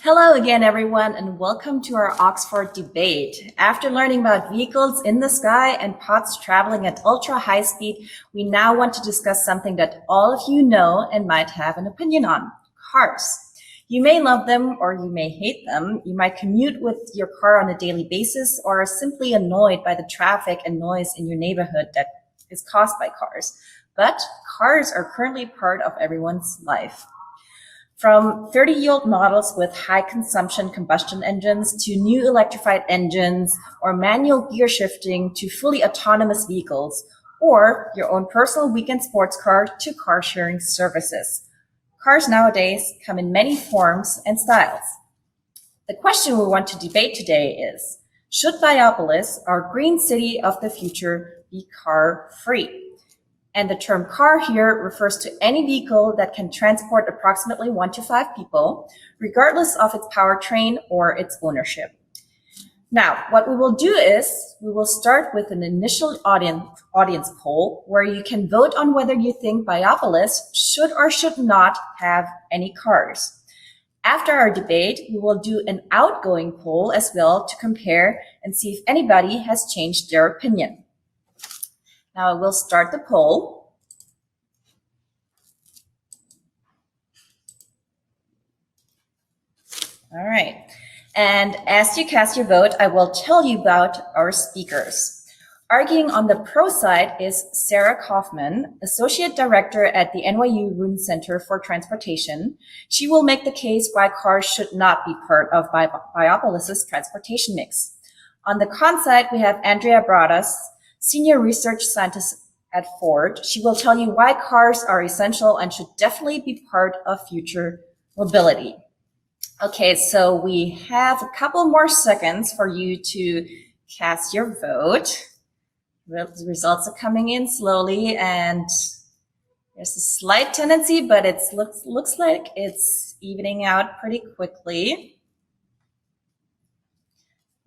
Hello again, everyone, and welcome to our Oxford debate. After learning about vehicles in the sky and pods traveling at ultra high speed, we now want to discuss something that all of you know and might have an opinion on: cars. You may love them or you may hate them. You might commute with your car on a daily basis or are simply annoyed by the traffic and noise in your neighborhood that is caused by cars. But cars are currently part of everyone's life. From 30-year-old models with high consumption combustion engines to new electrified engines or manual gear shifting to fully autonomous vehicles, or your own personal weekend sports car to car sharing services. Cars nowadays come in many forms and styles. The question we want to debate today is, should Biopolis, our green city of the future, be car-free? And the term car here refers to any vehicle that can transport approximately 1 to 5 people, regardless of its powertrain or its ownership. Now, what we will do is we will start with an initial audience poll where you can vote on whether you think Biopolis should or should not have any cars. After our debate, we will do an outgoing poll as well to compare and see if anybody has changed their opinion. Now I will start the poll. All right. And as you cast your vote, I will tell you about our speakers. Arguing on the pro side is Sarah Kaufman, Associate Director at the NYU Rudin Center for Transportation. She will make the case why cars should not be part of Biopolis's transportation mix. On the con side, we have Andrea Broaddus, Senior Research Scientist at Ford. She will tell you why cars are essential and should definitely be part of future mobility. Okay, so we have a couple more seconds for you to cast your vote. The results are coming in slowly, and there's a slight tendency, but it looks like it's evening out pretty quickly.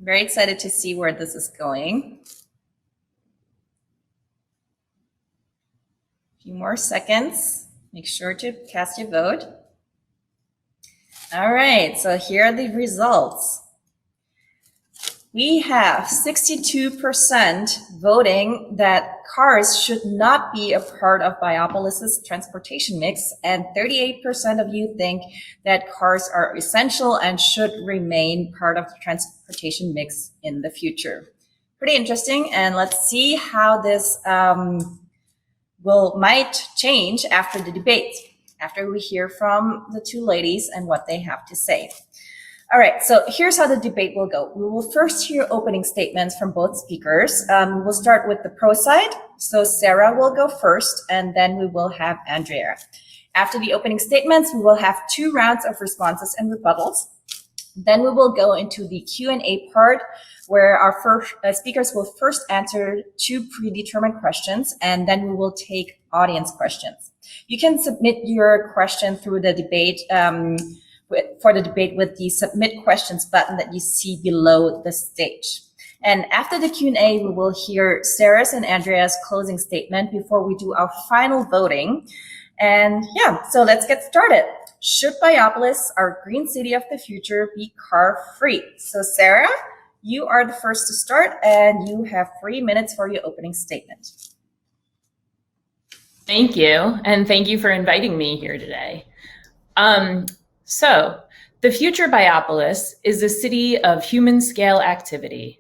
I'm very excited to see where this is going. Few more seconds. Make sure to cast your vote. All right, so here are the results. We have 62% voting that cars should not be a part of Biopolis's transportation mix, and 38% of you think that cars are essential and should remain part of the transportation mix in the future. Pretty interesting, and let's see how this might change after the debate, after we hear from the two ladies and what they have to say. All right, so here's how the debate will go. We will first hear opening statements from both speakers. We'll start with the pro side. So Sarah will go first, and then we will have Andrea. After the opening statements, we will have 2 rounds of responses and rebuttals. Then we will go into the Q&A part, where our first speakers will first answer 2 predetermined questions, and then we will take audience questions. You can submit your question through the debate for the debate with the Submit Questions button that you see below the stage. And after the Q&A, we will hear Sarah's and Andrea's closing statement before we do our final voting. And yeah, so let's get started. Should Biopolis, our green city of the future, be car-free? So Sarah, you are the first to start, and you have 3 minutes for your opening statement. Thank you, and thank you for inviting me here today. So the future Biopolis is a city of human-scale activity,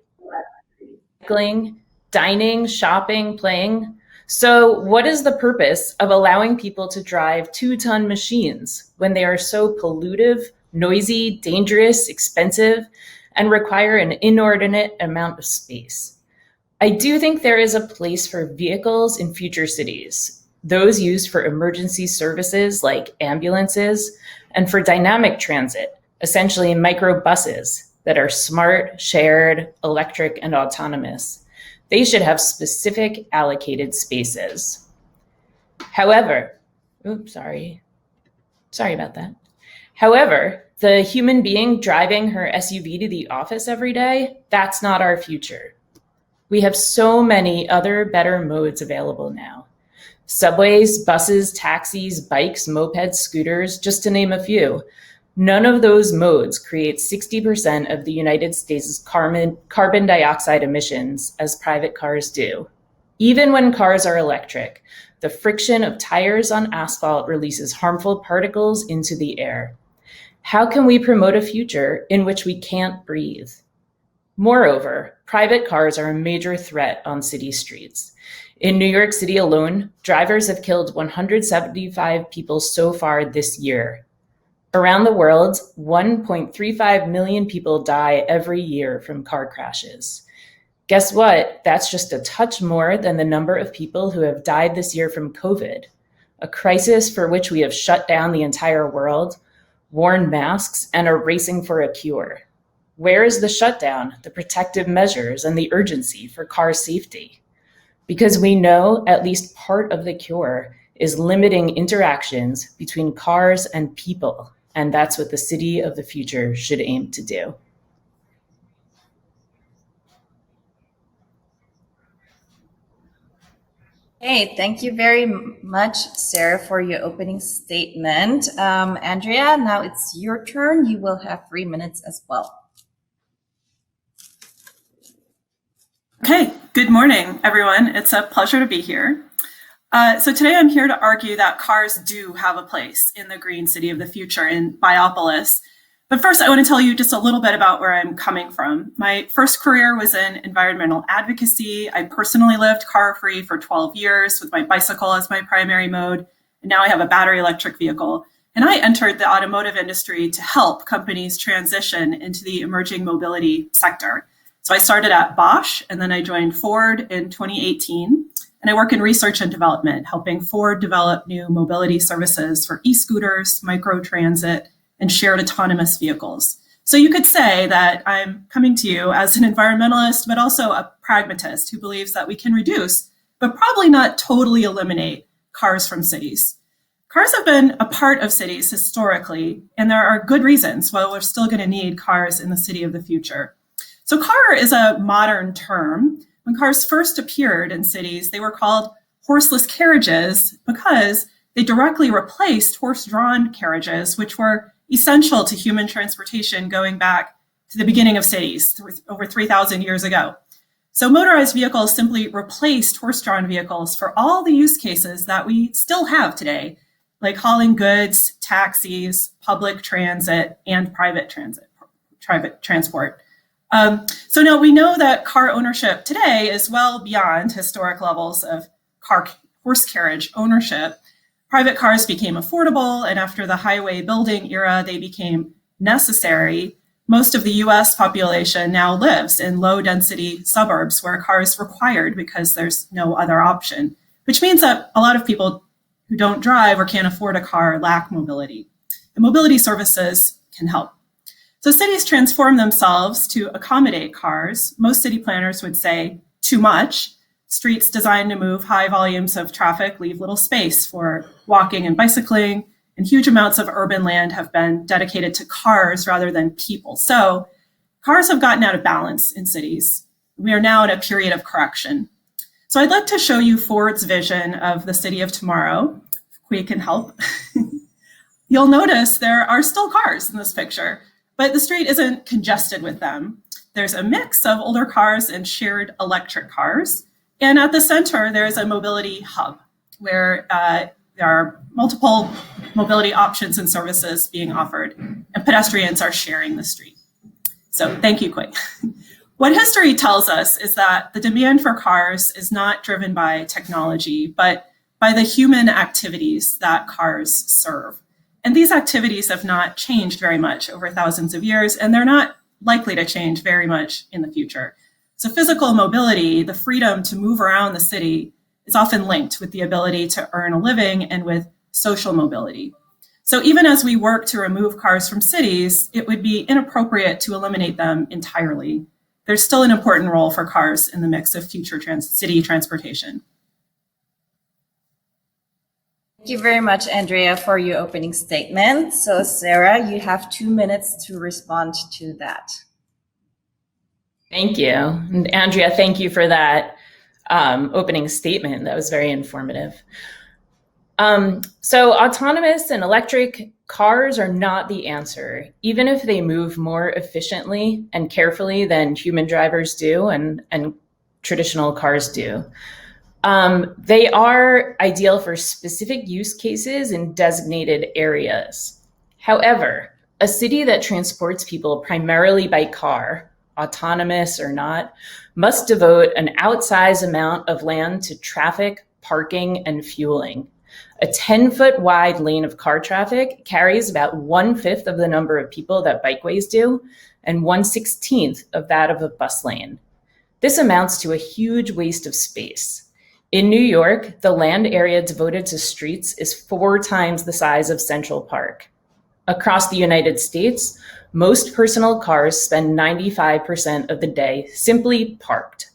cycling, dining, shopping, playing. So what is the purpose of allowing people to drive 2-ton machines when they are so pollutive, noisy, dangerous, expensive, and require an inordinate amount of space? I do think there is a place for vehicles in future cities, those used for emergency services like ambulances, and for dynamic transit, essentially microbuses that are smart, shared, electric, and autonomous. They should have specific allocated spaces. However, sorry about that. However, the human being driving her SUV to the office every day, that's not our future. We have so many other better modes available now. Subways, buses, taxis, bikes, mopeds, scooters, just to name a few. None of those modes create 60% of the United States' carbon dioxide emissions as private cars do. Even when cars are electric, the friction of tires on asphalt releases harmful particles into the air. How can we promote a future in which we can't breathe? Moreover, private cars are a major threat on city streets. In New York City alone, drivers have killed 175 people so far this year. Around the world, 1.35 million people die every year from car crashes. Guess what? That's just a touch more than the number of people who have died this year from COVID, a crisis for which we have shut down the entire world, worn masks, and are racing for a cure. Where is the shutdown, the protective measures, and the urgency for car safety? Because we know at least part of the cure is limiting interactions between cars and people, and that's what the city of the future should aim to do. Hey, thank you very much, Sarah, for your opening statement. Andrea, now it's your turn. You will have 3 minutes as well. Okay, good morning, everyone. It's a pleasure to be here. So today I'm here to argue that cars do have a place in the green city of the future in Biopolis. But first, I want to tell you just a little bit about where I'm coming from. My first career was in environmental advocacy. I personally lived car-free for 12 years with my bicycle as my primary mode. And now I have a battery electric vehicle. And I entered the automotive industry to help companies transition into the emerging mobility sector. So I started at Bosch, and then I joined Ford in 2018. And I work in research and development, helping Ford develop new mobility services for e-scooters, microtransit, and shared autonomous vehicles. So you could say that I'm coming to you as an environmentalist, but also a pragmatist who believes that we can reduce, but probably not totally eliminate, cars from cities. Cars have been a part of cities historically, and there are good reasons why we're still going to need cars in the city of the future. So car is a modern term. When cars first appeared in cities, they were called horseless carriages because they directly replaced horse-drawn carriages, which were essential to human transportation going back to the beginning of cities over 3,000 years ago. So motorized vehicles simply replaced horse-drawn vehicles for all the use cases that we still have today, like hauling goods, taxis, public transit, and private transport. So now we know that car ownership today is well beyond historic levels of horse carriage ownership. Private cars became affordable, and after the highway building era, they became necessary. Most of the US population now lives in low density suburbs where a car is required because there's no other option, which means that a lot of people who don't drive or can't afford a car lack mobility. And mobility services can help. So cities transform themselves to accommodate cars. Most city planners would say too much. Streets designed to move high volumes of traffic leave little space for walking and bicycling, and huge amounts of urban land have been dedicated to cars rather than people. So cars have gotten out of balance in cities. We are now in a period of correction. So I'd like to show you Ford's vision of the city of tomorrow, if we can help. You'll notice there are still cars in this picture, but the street isn't congested with them. There's a mix of older cars and shared electric cars. And at the center, there's a mobility hub where there are multiple mobility options and services being offered, and pedestrians are sharing the street. So thank you, Quay. What history tells us is that the demand for cars is not driven by technology, but by the human activities that cars serve. And these activities have not changed very much over thousands of years, and they're not likely to change very much in the future. So physical mobility, the freedom to move around the city, is often linked with the ability to earn a living and with social mobility. So even as we work to remove cars from cities, it would be inappropriate to eliminate them entirely. There's still an important role for cars in the mix of future city transportation. Thank you very much, Andrea, for your opening statement. So Sarah, you have 2 minutes to respond to that. Thank you. And Andrea, thank you for that opening statement. That was very informative. So autonomous and electric cars are not the answer, even if they move more efficiently and carefully than human drivers do and traditional cars do. They are ideal for specific use cases in designated areas. However, a city that transports people primarily by car, autonomous or not, must devote an outsized amount of land to traffic, parking, and fueling. A 10-foot wide lane of car traffic carries about 1/5 of the number of people that bikeways do, and 1/16 of that of a bus lane. This amounts to a huge waste of space. In New York, the land area devoted to streets is 4 times the size of Central Park. Across the United States, most personal cars spend 95% of the day simply parked.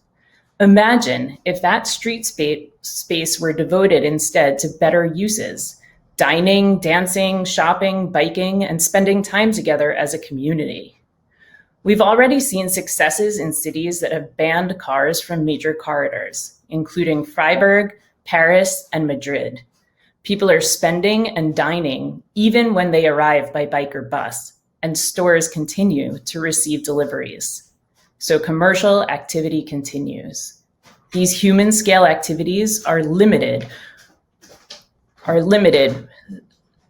Imagine if that street space were devoted instead to better uses: dining, dancing, shopping, biking, and spending time together as a community. We've already seen successes in cities that have banned cars from major corridors, including Freiburg, Paris, and Madrid. People are spending and dining even when they arrive by bike or bus, and stores continue to receive deliveries. So commercial activity continues. These human scale activities are limited.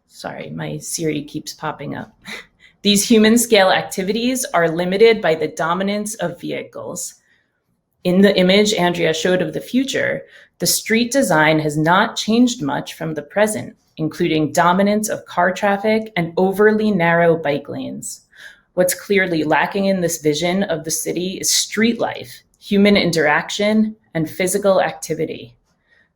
Sorry, my Siri keeps popping up. These human scale activities are limited by the dominance of vehicles. In the image Andrea showed of the future, the street design has not changed much from the present, including dominance of car traffic and overly narrow bike lanes. What's clearly lacking in this vision of the city is street life, human interaction, and physical activity.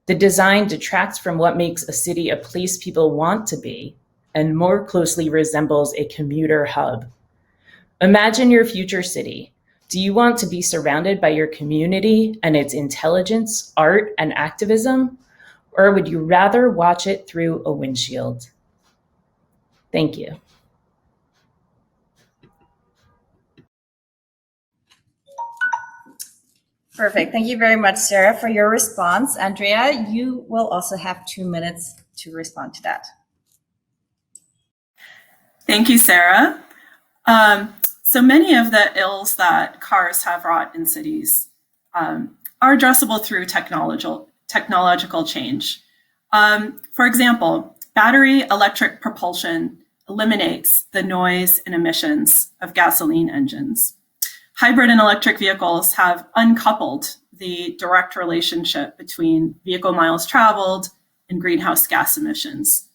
The design detracts from what makes a city a place people want to be and more closely resembles a commuter hub. Imagine your future city. Do you want to be surrounded by your community and its intelligence, art, and activism? Or would you rather watch it through a windshield? Thank you. Perfect. Thank you very much, Sarah, for your response. Andrea, you will also have 2 minutes to respond to that. Thank you, Sarah. So many of the ills that cars have wrought in cities are addressable through technological change. For example, battery electric propulsion eliminates the noise and emissions of gasoline engines. Hybrid and electric vehicles have uncoupled the direct relationship between vehicle miles traveled and greenhouse gas emissions.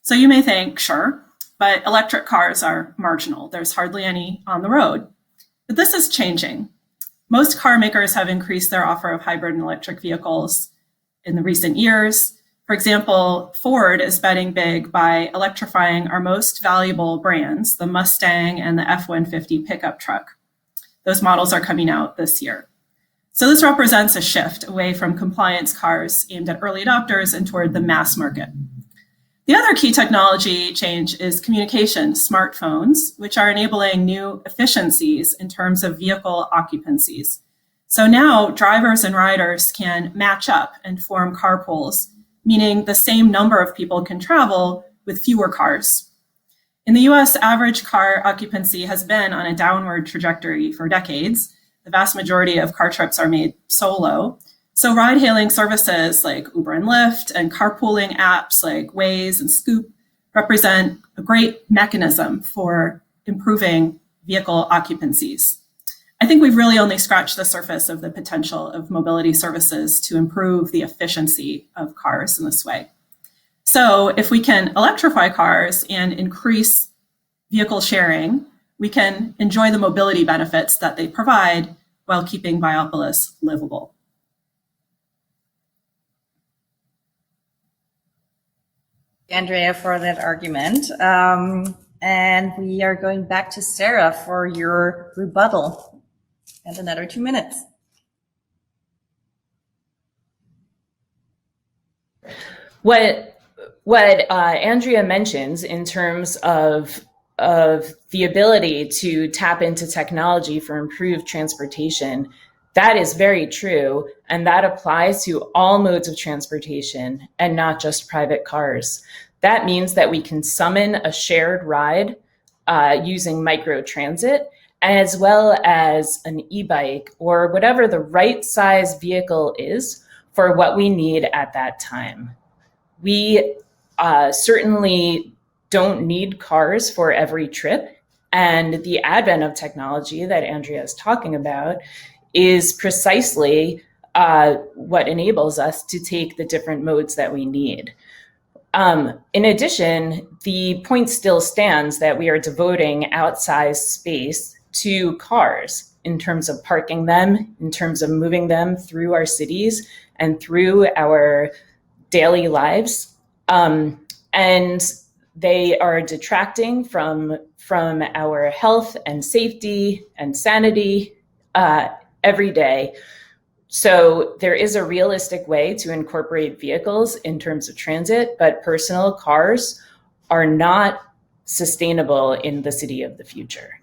So you may think, sure, but electric cars are marginal. There's hardly any on the road. But this is changing. Most car makers have increased their offer of hybrid and electric vehicles in the recent years. For example, Ford is betting big by electrifying our most valuable brands, the Mustang and the F-150 pickup truck. Those models are coming out this year. So this represents a shift away from compliance cars aimed at early adopters and toward the mass market. The other key technology change is communication, smartphones, which are enabling new efficiencies in terms of vehicle occupancies. So now drivers and riders can match up and form carpools, meaning the same number of people can travel with fewer cars. In the US, average car occupancy has been on a downward trajectory for decades. The vast majority of car trips are made solo. So ride-hailing services like Uber and Lyft and carpooling apps like Waze and Scoop represent a great mechanism for improving vehicle occupancies. I think we've really only scratched the surface of the potential of mobility services to improve the efficiency of cars in this way. So if we can electrify cars and increase vehicle sharing, we can enjoy the mobility benefits that they provide while keeping Biopolis livable. Andrea, for that argument. And we are going back to Sarah for your rebuttal and another 2 minutes. What Andrea mentions in terms of the ability to tap into technology for improved transportation, that is very true. And that applies to all modes of transportation and not just private cars. That means that we can summon a shared ride using microtransit, as well as an e-bike or whatever the right size vehicle is for what we need at that time. We certainly don't need cars for every trip. And the advent of technology that Andrea is talking about is precisely what enables us to take the different modes that we need. In addition, the point still stands that we are devoting outsized space to cars in terms of parking them, in terms of moving them through our cities and through our daily lives. And they are detracting from our health and safety and sanity every day. So there is a realistic way to incorporate vehicles in terms of transit, but personal cars are not sustainable in the city of the future.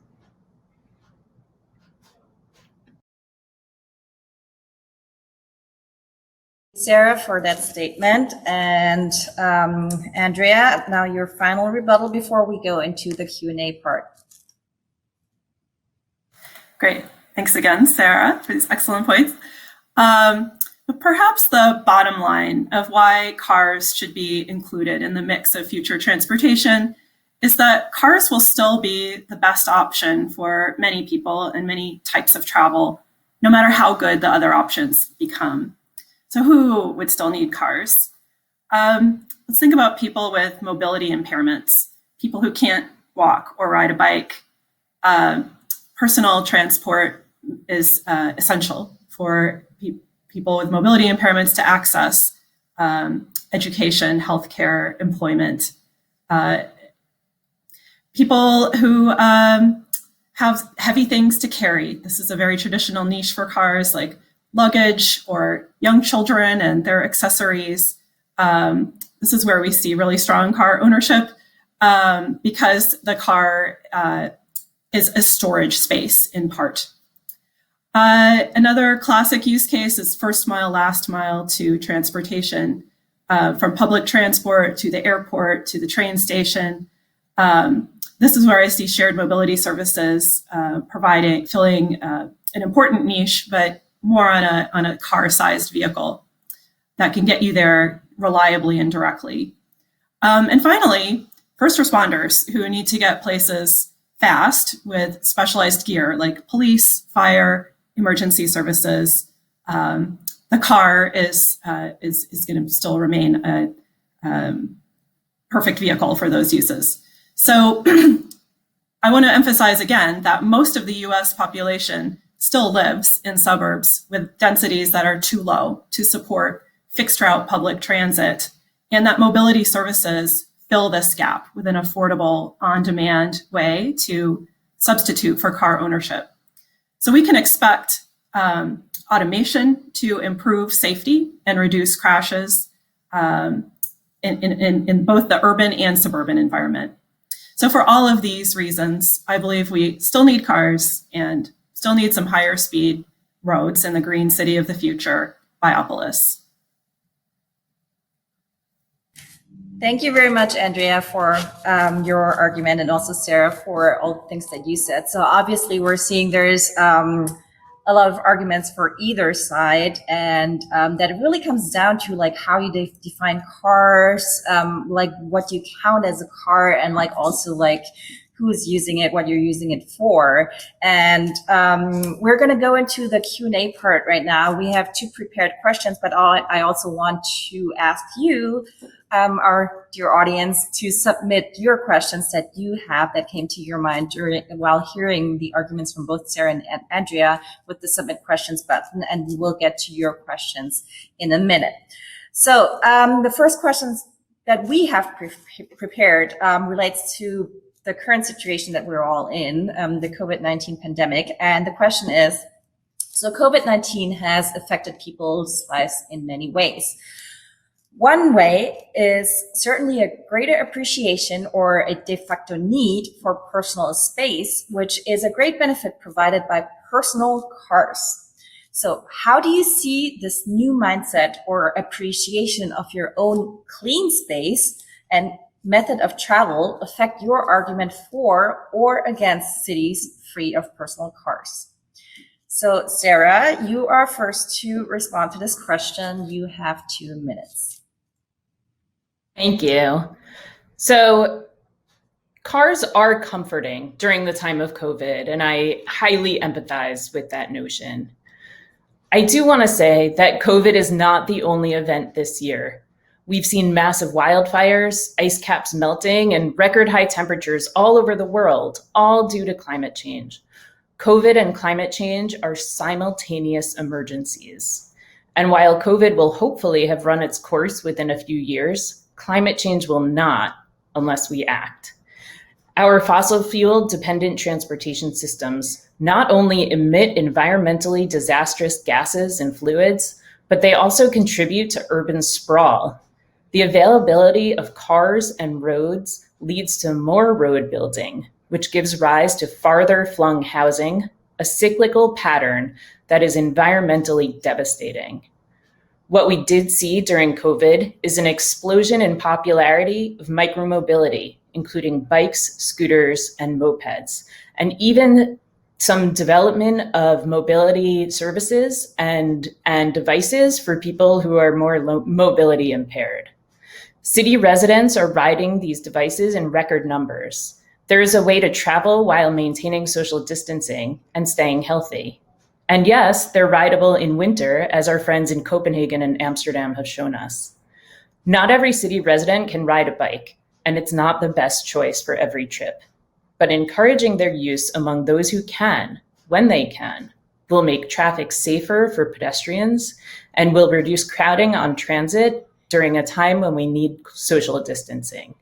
Sarah, for that statement. And Andrea, now your final rebuttal before we go into the Q&A part. Great. Thanks again, Sarah, for these excellent points. But perhaps the bottom line of why cars should be included in the mix of future transportation is that cars will still be the best option for many people and many types of travel, no matter how good the other options become. So who would still need cars? Let's think about people with mobility impairments, people who can't walk or ride a bike. Personal transport is essential for people with mobility impairments to access education, healthcare, employment. People who have heavy things to carry. This is a very traditional niche for cars, like luggage or young children and their accessories. This is where we see really strong car ownership because the car is a storage space in part. Another classic use case is first mile, last mile to transportation, from public transport to the airport to the train station. This is where I see shared mobility services filling an important niche, but more on a car-sized vehicle that can get you there reliably and directly. And finally, first responders who need to get places fast with specialized gear like police, fire, emergency services. The car is going to still remain a perfect vehicle for those uses. So I want to emphasize again that most of the US population still lives in suburbs with densities that are too low to support fixed route public transit, and that mobility services fill this gap with an affordable, on-demand way to substitute for car ownership. So we can expect automation to improve safety and reduce crashes in both the urban and suburban environment. So for all of these reasons, I believe we still need cars and still need some higher speed roads in the green city of the future, Biopolis. Thank you very much, Andrea, for your argument, and also Sarah for all the things that you said. So obviously we're seeing there's a lot of arguments for either side, and that it really comes down to like how you define cars, like what you count as a car, and like also like who's using it, what you're using it for. And we're going to go into the Q&A part right now. We have 2 prepared questions, but I also want to ask you, our dear audience, to submit your questions that you have that came to your mind while hearing the arguments from both Sarah and Andrea with the submit questions button, and we will get to your questions in a minute. So the first questions that we have prepared relates to the current situation that we're all in, the COVID-19 pandemic. And the question is, so COVID-19 has affected people's lives in many ways. One way is certainly a greater appreciation or a de facto need for personal space, which is a great benefit provided by personal cars. So how do you see this new mindset or appreciation of your own clean space and method of travel affect your argument for or against cities free of personal cars? So Sarah, you are first to respond to this question. You have 2 minutes. Thank you. So cars are comforting during the time of COVID, and I highly empathize with that notion. I do want to say that COVID is not the only event this year. We've seen massive wildfires, ice caps melting, and record high temperatures all over the world, all due to climate change. COVID and climate change are simultaneous emergencies. And while COVID will hopefully have run its course within a few years, climate change will not unless we act. Our fossil fuel dependent transportation systems not only emit environmentally disastrous gases and fluids, but they also contribute to urban sprawl. The availability of cars and roads leads to more road building, which gives rise to farther flung housing, a cyclical pattern that is environmentally devastating. What we did see during COVID is an explosion in popularity of micromobility, including bikes, scooters, and mopeds, and even some development of mobility services and devices for people who are more mobility impaired. City residents are riding these devices in record numbers. There is a way to travel while maintaining social distancing and staying healthy. And yes, they're rideable in winter, as our friends in Copenhagen and Amsterdam have shown us. Not every city resident can ride a bike, and it's not the best choice for every trip. But encouraging their use among those who can, when they can, will make traffic safer for pedestrians and will reduce crowding on transit during a time when we need social distancing.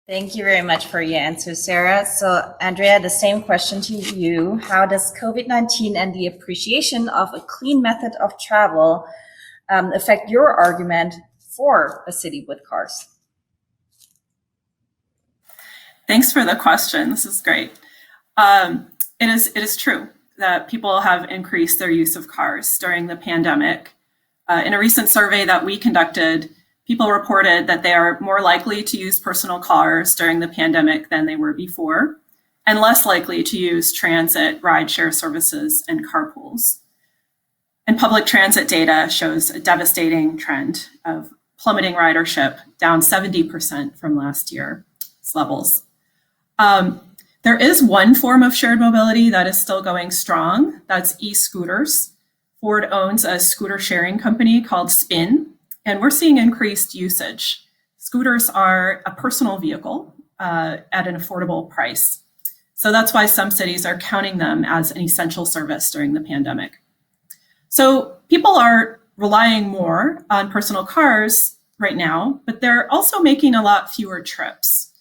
Thank you very much for your answer, Sarah. So Andrea, the same question to you. How does COVID-19 and the appreciation of a clean method of travel affect your argument for a city with cars? Thanks for the question. This is great. It is true that people have increased their use of cars during the pandemic. In a recent survey that we conducted, people reported that they are more likely to use personal cars during the pandemic than they were before, and less likely to use transit, rideshare services, and carpools. And public transit data shows a devastating trend of plummeting ridership, down 70% from last year's levels. There is one form of shared mobility that is still going strong. That's e-scooters. Ford owns a scooter sharing company called Spin, and we're seeing increased usage. Scooters are a personal vehicle at an affordable price. So that's why some cities are counting them as an essential service during the pandemic. So people are relying more on personal cars right now, but they're also making a lot fewer trips.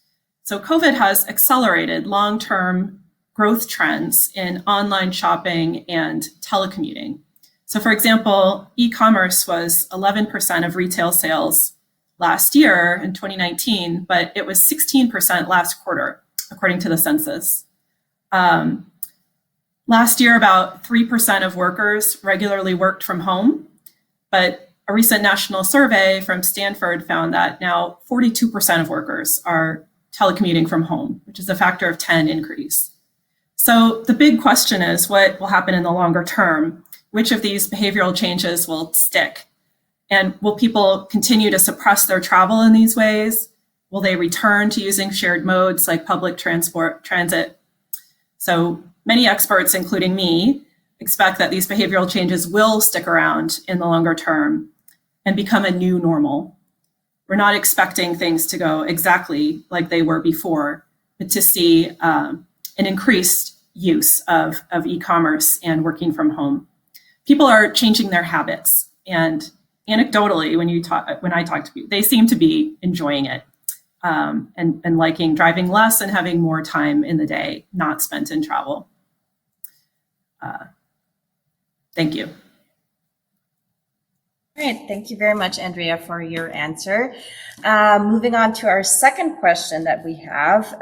So COVID has accelerated long-term growth trends in online shopping and telecommuting. So for example, e-commerce was 11% of retail sales last year in 2019, but it was 16% last quarter, according to the census. Last year, about 3% of workers regularly worked from home, but a recent national survey from Stanford found that now 42% of workers are telecommuting from home, which is a factor of 10 increase. So the big question is, what will happen in the longer term? Which of these behavioral changes will stick? And will people continue to suppress their travel in these ways? Will they return to using shared modes like public transit? So many experts, including me, expect that these behavioral changes will stick around in the longer term and become a new normal. We're not expecting things to go exactly like they were before, but to see an increased use of e-commerce and working from home. People are changing their habits, and anecdotally, when I talk to people, they seem to be enjoying it and liking driving less and having more time in the day not spent in travel. Thank you. Great. Thank you very much, Andrea, for your answer. Moving on to our second question that we have,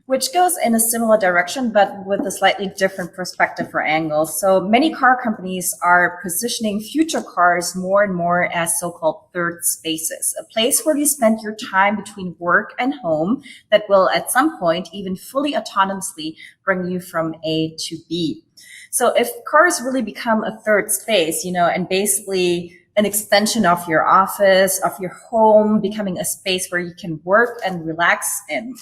which goes in a similar direction, but with a slightly different perspective or angle. So many car companies are positioning future cars more and more as so-called third spaces, a place where you spend your time between work and home that will at some point even fully autonomously bring you from A to B. So if cars really become a third space, and basically an extension of your office, of your home, becoming a space where you can work and relax in,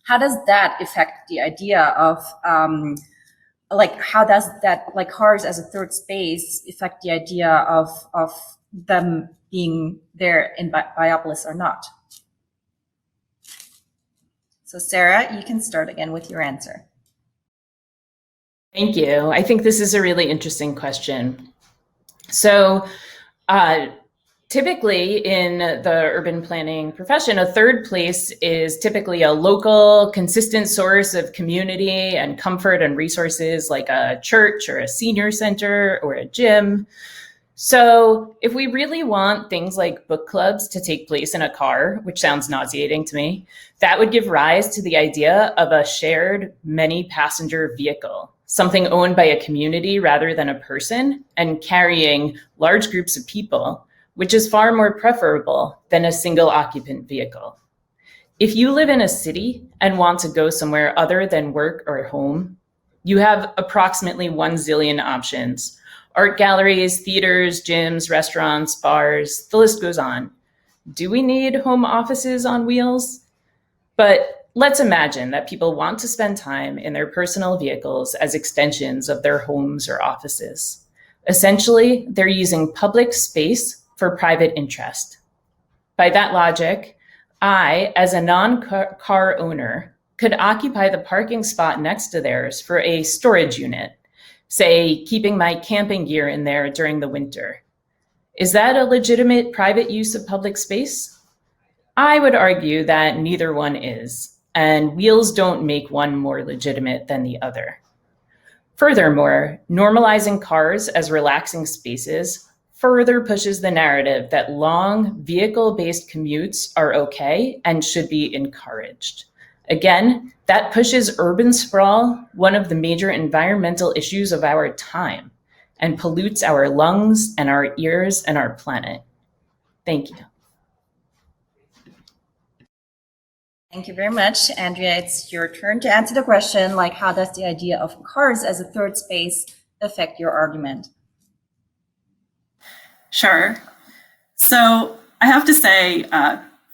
how does that affect the idea of, how does that, cars as a third space affect the idea of them being there in Biopolis or not? So Sarah, you can start again with your answer. Thank you. I think this is a really interesting question. So typically in the urban planning profession, a third place is typically a local, consistent source of community and comfort and resources, like a church or a senior center or a gym. So if we really want things like book clubs to take place in a car, which sounds nauseating to me, that would give rise to the idea of a shared many passenger vehicle, something owned by a community rather than a person and carrying large groups of people, which is far more preferable than a single occupant vehicle. If you live in a city and want to go somewhere other than work or home, you have approximately 1 zillion options. Art galleries, theaters, gyms, restaurants, bars, the list goes on. Do we need home offices on wheels? But let's imagine that people want to spend time in their personal vehicles as extensions of their homes or offices. Essentially, they're using public space for private interest. By that logic, I, as a non-car owner, could occupy the parking spot next to theirs for a storage unit, say, keeping my camping gear in there during the winter. Is that a legitimate private use of public space? I would argue that neither one is, and wheels don't make one more legitimate than the other. Furthermore, normalizing cars as relaxing spaces further pushes the narrative that long vehicle-based commutes are okay and should be encouraged. Again, that pushes urban sprawl, one of the major environmental issues of our time, and pollutes our lungs and our ears and our planet. Thank you. Thank you very much, Andrea. It's your turn to answer the question, how does the idea of cars as a third space affect your argument? Sure. So I have to say,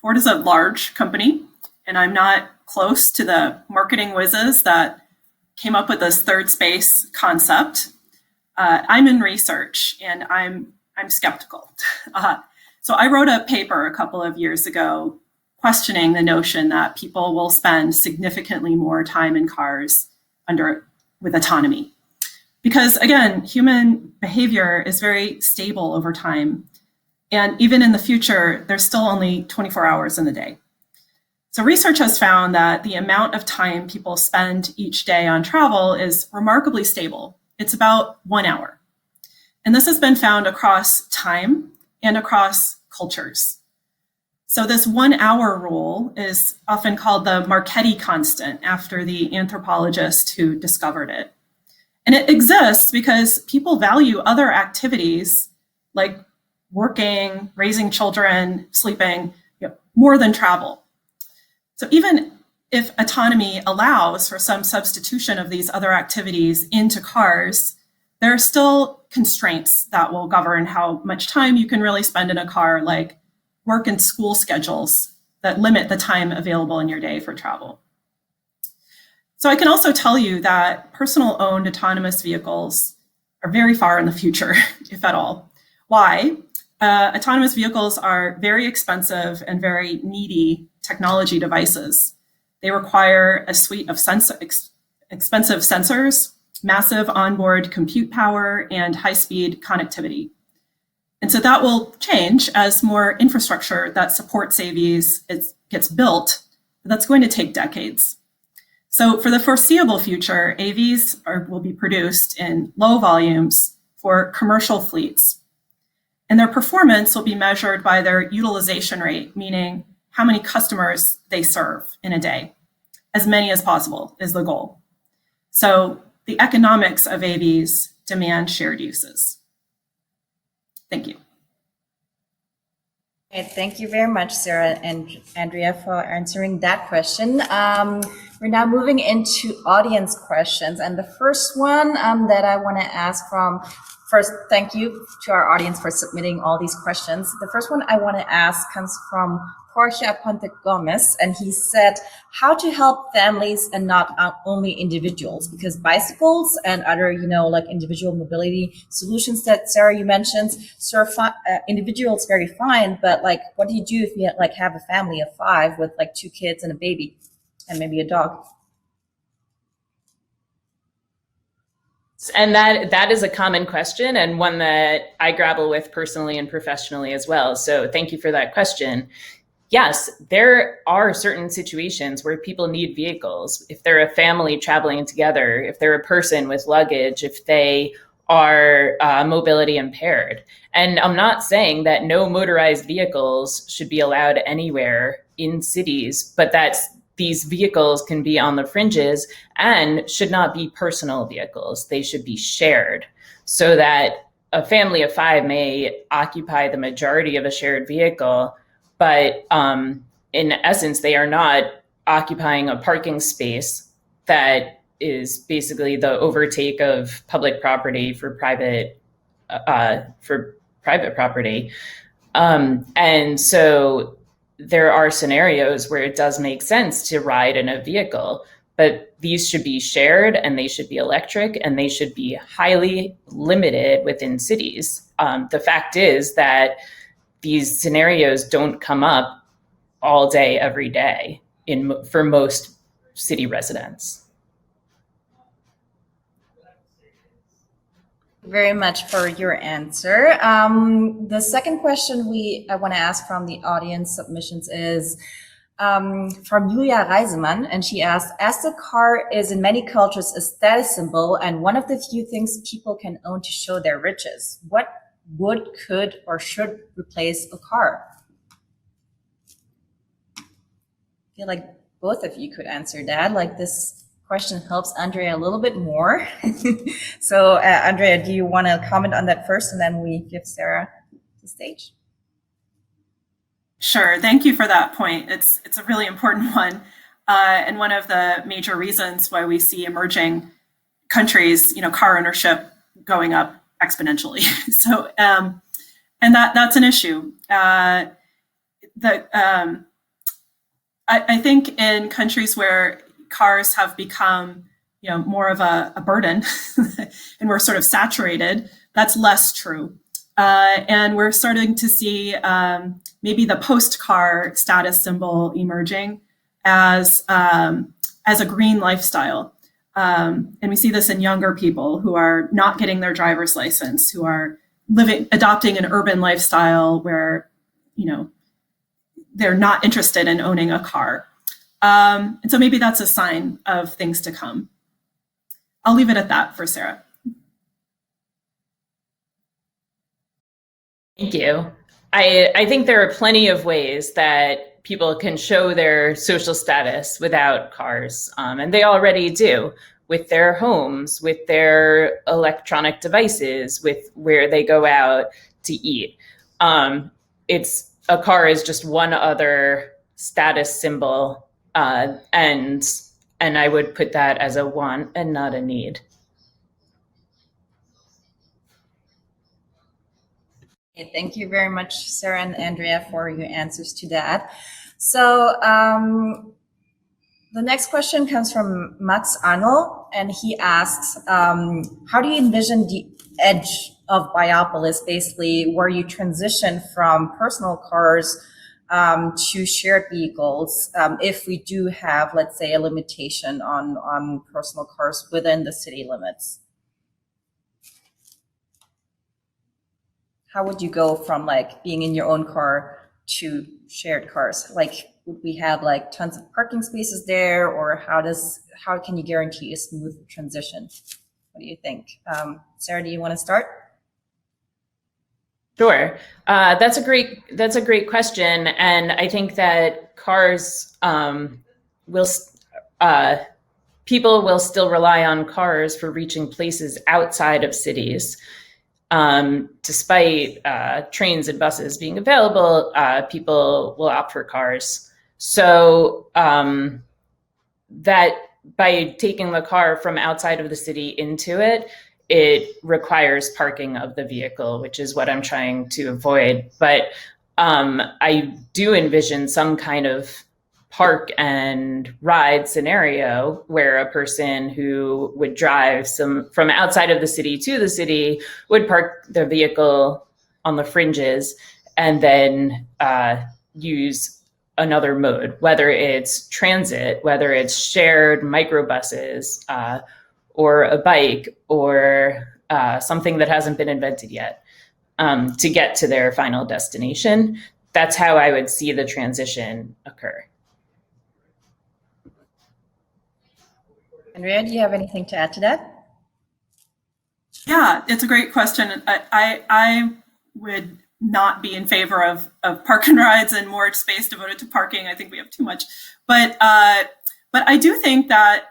Ford is a large company, and I'm not close to the marketing whizzes that came up with this third space concept. I'm in research, and I'm skeptical. So I wrote a paper a couple of years ago questioning the notion that people will spend significantly more time in cars with autonomy. Because again, human behavior is very stable over time. And even in the future, there's still only 24 hours in the day. So research has found that the amount of time people spend each day on travel is remarkably stable. It's about 1 hour. And this has been found across time and across cultures. So this 1 hour rule is often called the Marchetti constant after the anthropologist who discovered it. And it exists because people value other activities like working, raising children, sleeping, more than travel. So even if autonomy allows for some substitution of these other activities into cars, there are still constraints that will govern how much time you can really spend in a car, like work and school schedules that limit the time available in your day for travel. So I can also tell you that personal owned autonomous vehicles are very far in the future, if at all. Why? Autonomous vehicles are very expensive and very needy technology devices. They require a suite of expensive sensors, massive onboard compute power, and high-speed connectivity. And so that will change as more infrastructure that supports AVs gets built, but that's going to take decades. So for the foreseeable future, AVs will be produced in low volumes for commercial fleets. And their performance will be measured by their utilization rate, meaning how many customers they serve in a day. As many as possible is the goal. So the economics of AVs demand shared uses. Thank you. Okay, thank you very much, Sarah and Andrea, for answering that question. We're now moving into audience questions. And the first one that I want to ask first, thank you to our audience for submitting all these questions. The first one I want to ask comes from Jorge Aponte Gomez, and he said, how to help families and not only individuals, because bicycles and other, like individual mobility solutions that Sarah, you mentioned, serve individuals very fine, but like, what do you do if you have a family of 5 with like 2 kids and a baby and maybe a dog? And that is a common question, and one that I grapple with personally and professionally as well. So thank you for that question. Yes, there are certain situations where people need vehicles. If they're a family traveling together, if they're a person with luggage, if they are mobility impaired. And I'm not saying that no motorized vehicles should be allowed anywhere in cities, but these vehicles can be on the fringes and should not be personal vehicles. They should be shared so that a family of 5 may occupy the majority of a shared vehicle, but in essence, they are not occupying a parking space that is basically the overtake of public property for private property. And so there are scenarios where it does make sense to ride in a vehicle, but these should be shared and they should be electric and they should be highly limited within cities. The fact is that these scenarios don't come up all day, every day for most city residents. Very much for your answer. The second question I want to ask from the audience submissions is from Julia Reisemann, and she asked, as the car is in many cultures a status symbol and one of the few things people can own to show their riches, what could, or should replace a car? I feel like both of you could answer that. Like, this question helps Andrea a little bit more. So Andrea, do you want to comment on that first, and then we give Sarah the stage? Sure. Thank you for that point. It's a really important one. And one of the major reasons why we see emerging countries, car ownership going up exponentially. So, and that's an issue. I think in countries where cars have become, more of a burden and we're sort of saturated, that's less true. And we're starting to see maybe the post-car status symbol emerging as a green lifestyle. And we see this in younger people who are not getting their driver's license, who are adopting an urban lifestyle where, they're not interested in owning a car. And so maybe that's a sign of things to come. I'll leave it at that for Sarah. Thank you. I think there are plenty of ways that people can show their social status without cars, and they already do, with their homes, with their electronic devices, with where they go out to eat. A car is just one other status symbol, and I would put that as a want and not a need. Thank you very much, Sarah and Andrea, for your answers to that. So the next question comes from Max Arnold, and he asks, how do you envision the edge of Biopolis, basically where you transition from personal cars to shared vehicles, if we do have, let's say, a limitation on personal cars within the city limits? How would you go from like being in your own car to shared cars? Like, would we have like tons of parking spaces there, or how can you guarantee a smooth transition? What do you think? Sarah, do you want to start? Sure. That's a great question. And I think that cars people will still rely on cars for reaching places outside of cities. Despite trains and buses being available, people will opt for cars. So that by taking the car from outside of the city into it, it requires parking of the vehicle, which is what I'm trying to avoid. But I do envision some kind of park and ride scenario where a person who would drive from outside of the city to the city would park their vehicle on the fringes and then use another mode, whether it's transit, whether it's shared microbuses, or a bike, or something that hasn't been invented yet, to get to their final destination. That's how I would see the transition occur. Andrea, do you have anything to add to that? Yeah, it's a great question. I would not be in favor of park and rides and more space devoted to parking. I think we have too much. But I do think that,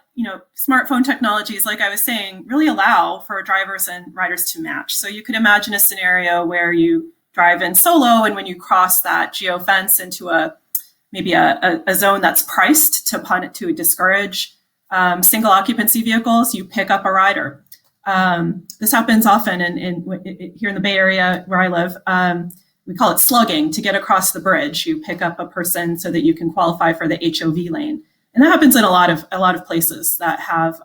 smartphone technologies, like I was saying, really allow for drivers and riders to match. So you could imagine a scenario where you drive in solo, and when you cross that geofence into maybe a zone that's priced to discourage single occupancy vehicles, you pick up a rider. This happens often here in the Bay Area where I live. We call it slugging. To get across the bridge, you pick up a person so that you can qualify for the HOV lane. And that happens in a lot of places that have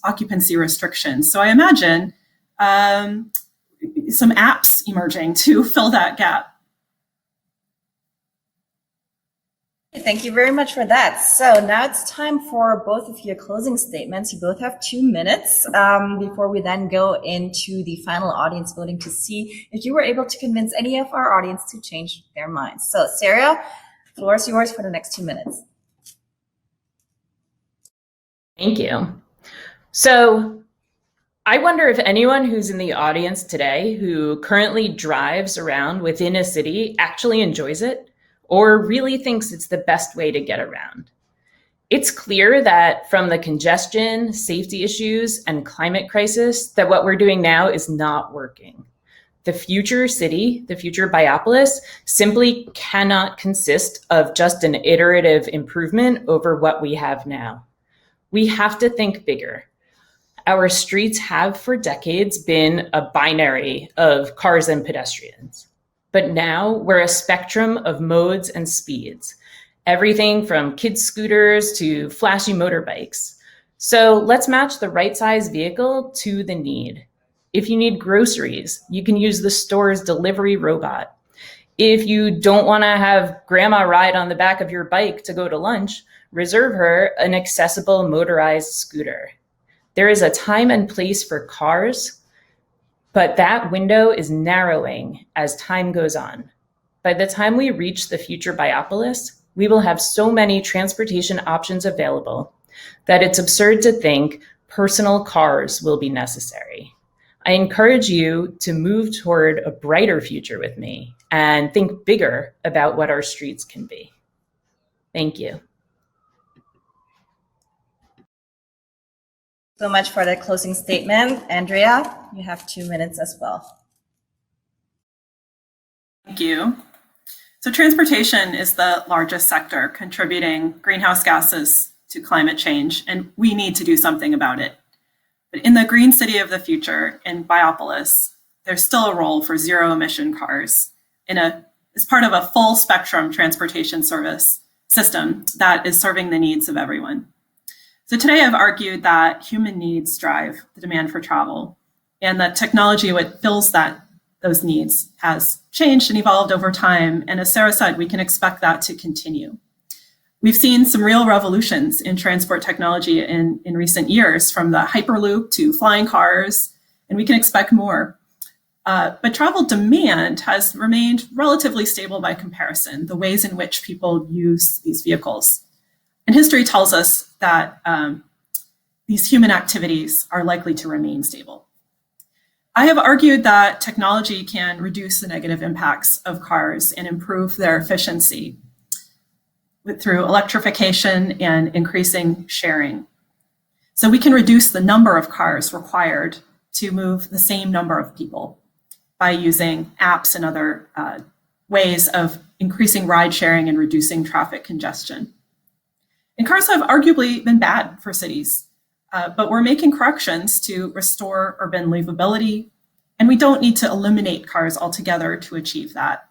occupancy restrictions. So I imagine some apps emerging to fill that gap. Thank you very much for that. So now it's time for both of your closing statements. You both have 2 minutes before we then go into the final audience voting to see if you were able to convince any of our audience to change their minds. So Sarah, the floor is yours for the next 2 minutes. Thank you. So I wonder if anyone who's in the audience today who currently drives around within a city actually enjoys it, or really thinks it's the best way to get around. It's clear that from the congestion, safety issues, and climate crisis, that what we're doing now is not working. The future city, the future Biopolis, simply cannot consist of just an iterative improvement over what we have now. We have to think bigger. Our streets have for decades been a binary of cars and pedestrians. But now we're a spectrum of modes and speeds, everything from kids' scooters to flashy motorbikes. So let's match the right size vehicle to the need. If you need groceries, you can use the store's delivery robot. If you don't want to have grandma ride on the back of your bike to go to lunch, reserve her an accessible motorized scooter. There is a time and place for cars, but that window is narrowing as time goes on. By the time we reach the future Biopolis, we will have so many transportation options available that it's absurd to think personal cars will be necessary. I encourage you to move toward a brighter future with me and think bigger about what our streets can be. Thank you. So much for that closing statement. Andrea, you have 2 minutes as well. Thank you. So transportation is the largest sector contributing greenhouse gases to climate change, and we need to do something about it. But in the green city of the future, in Biopolis, there's still a role for zero emission cars as part of a full spectrum transportation service system that is serving the needs of everyone. So today I've argued that human needs drive the demand for travel, and that technology what fills those needs has changed and evolved over time. And as Sarah said, we can expect that to continue. We've seen some real revolutions in transport technology in recent years, from the Hyperloop to flying cars, and we can expect more. But travel demand has remained relatively stable by comparison, the ways in which people use these vehicles. And history tells us that these human activities are likely to remain stable. I have argued that technology can reduce the negative impacts of cars and improve their efficiency through electrification and increasing sharing. So we can reduce the number of cars required to move the same number of people by using apps and other ways of increasing ride sharing and reducing traffic congestion. And cars have arguably been bad for cities, but we're making corrections to restore urban livability, and we don't need to eliminate cars altogether to achieve that.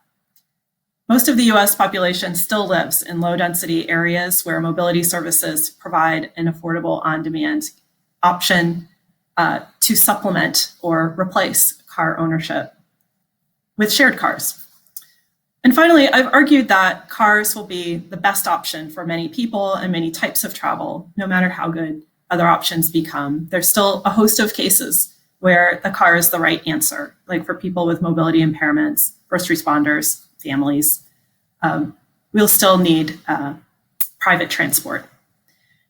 Most of the US population still lives in low-density areas where mobility services provide an affordable on-demand option to supplement or replace car ownership with shared cars. And finally, I've argued that cars will be the best option for many people and many types of travel, no matter how good other options become. There's still a host of cases where the car is the right answer, like for people with mobility impairments, first responders, families. We'll still need private transport.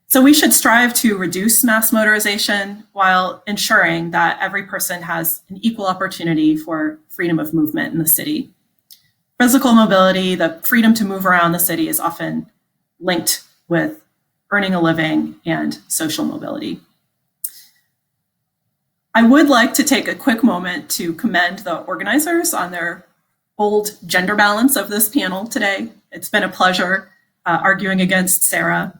So we should strive to reduce mass motorization while ensuring that every person has an equal opportunity for freedom of movement in the city. Physical mobility, the freedom to move around the city, is often linked with earning a living and social mobility. I would like to take a quick moment to commend the organizers on their bold gender balance of this panel today. It's been a pleasure arguing against Sarah.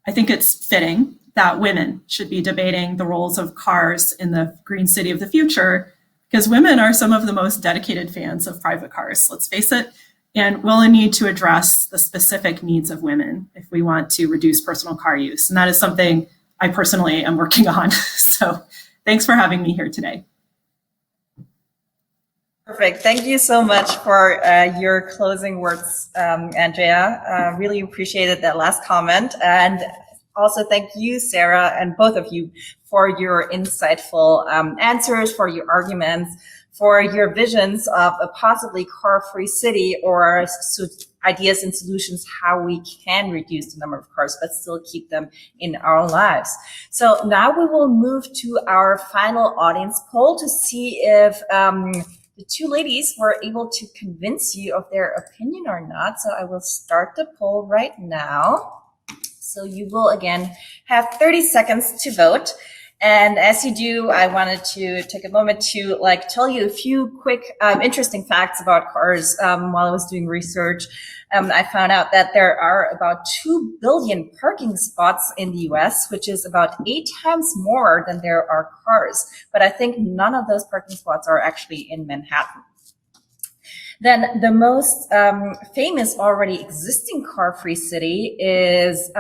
I think it's fitting that women should be debating the roles of cars in the green city of the future, because women are some of the most dedicated fans of private cars, let's face it, and we'll need to address the specific needs of women if we want to reduce personal car use. And that is something I personally am working on. So thanks for having me here today. Perfect. Thank you so much for your closing words, Andrea. Really appreciated that last comment. And also thank you, Sarah, and both of you for your insightful answers, for your arguments, for your visions of a possibly car-free city, or ideas and solutions how we can reduce the number of cars but still keep them in our lives. So now we will move to our final audience poll to see if the two ladies were able to convince you of their opinion or not. So I will start the poll right now. So you will again have 30 seconds to vote. And as you do, I wanted to take a moment to tell you a few quick interesting facts about cars. While I was doing research, I found out that there are about 2 billion parking spots in the US, which is about 8 times more than there are cars. But I think none of those parking spots are actually in Manhattan. Then the most famous already existing car-free city is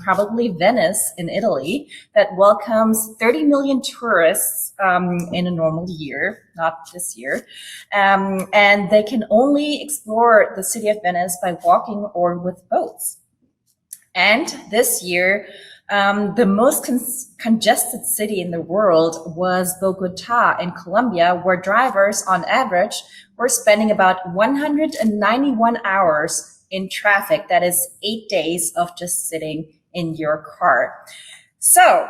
probably Venice in Italy, that welcomes 30 million tourists in a normal year, not this year. And they can only explore the city of Venice by walking or with boats. And this year, the most congested city in the world was Bogota in Colombia, where drivers on average were spending about 191 hours in traffic. That is 8 days of just sitting in your car. So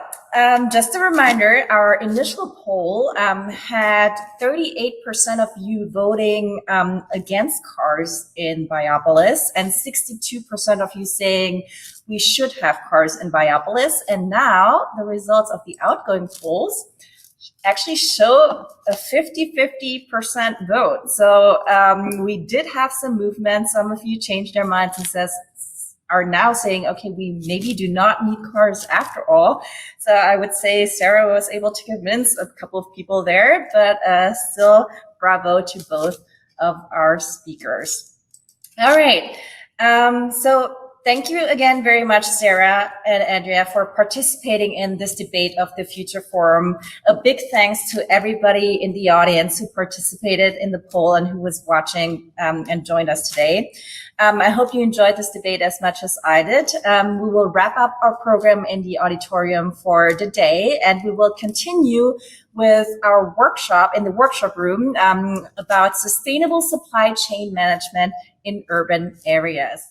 just a reminder, our initial poll had 38% of you voting against cars in Biopolis and 62% of you saying we should have cars in Biopolis. And now the results of the outgoing polls actually show a 50-50% vote. So we did have some movement. Some of you changed their minds and are now saying, okay, we maybe do not need cars after all. So I would say Sarah was able to convince a couple of people there, but still bravo to both of our speakers. All right. So thank you again very much, Sarah and Andrea, for participating in this debate of the Future Forum. A big thanks to everybody in the audience who participated in the poll and who was watching and joined us today. I hope you enjoyed this debate as much as I did. We will wrap up our program in the auditorium for the day, and we will continue with our workshop in the workshop room about sustainable supply chain management in urban areas.